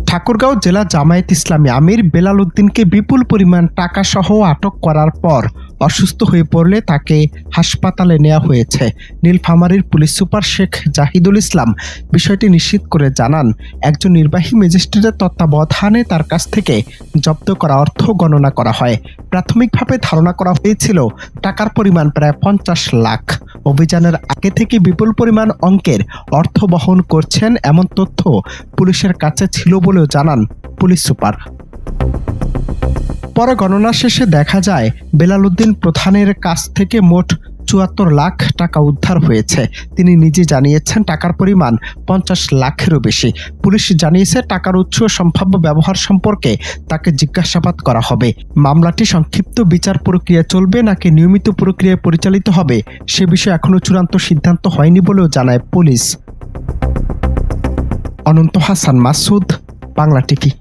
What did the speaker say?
ঠাকুরগাঁও জেলা জামায়াত ইসলামী আমির বেলাল উদ্দিনকে বিপুল পরিমাণ টাকা সহ আটক করার পর অসুস্থ হয়ে পড়লে তাকে হাসপাতালে নেওয়া হয়েছে। নীলফামারীর পুলিশ সুপার শেখ জাহিদুল ইসলাম বিষয়টি নিশ্চিত করে জানান, একজন নির্বাহী ম্যাজিস্ট্রেটের তত্ত্বাবধানে তার কাছ থেকে জব্দ করা অর্থ গণনা করা হয়। প্রাথমিকভাবে ধারণা করা হয়েছিল টাকার পরিমাণ প্রায় 50 লাখ। অভিযানের আগে থেকে বিপুল পরিমাণ অঙ্কের অর্থ বহন করছেন এমন তথ্য পুলিশের কাছে ছিল বলেও জানান পুলিশ সুপার। পরে গণনা শেষে দেখা যায় বেলাল উদ্দিন প্রধানের কাছ থেকে মোট ৭৪ লাখ টাকা উদ্ধার হয়েছে। তিনি নিজে জানিয়েছেন টাকার পরিমাণ 50 লাখেরও বেশি। পুলিশ জানিয়েছে টাকার উৎস ও সম্ভাব্য ব্যবহার সম্পর্কে তাকে জিজ্ঞাসাবাদ করা হবে। মামলাটি সংক্ষিপ্ত বিচার প্রক্রিয়া চলবে নাকি নিয়মিত প্রক্রিয়ায় পরিচালিত হবে সে বিষয়ে এখনো চূড়ান্ত সিদ্ধান্ত হয়নি বলেও জানায় পুলিশ। অনন্ত হাসান মাসুদ, বাংলা টিভি।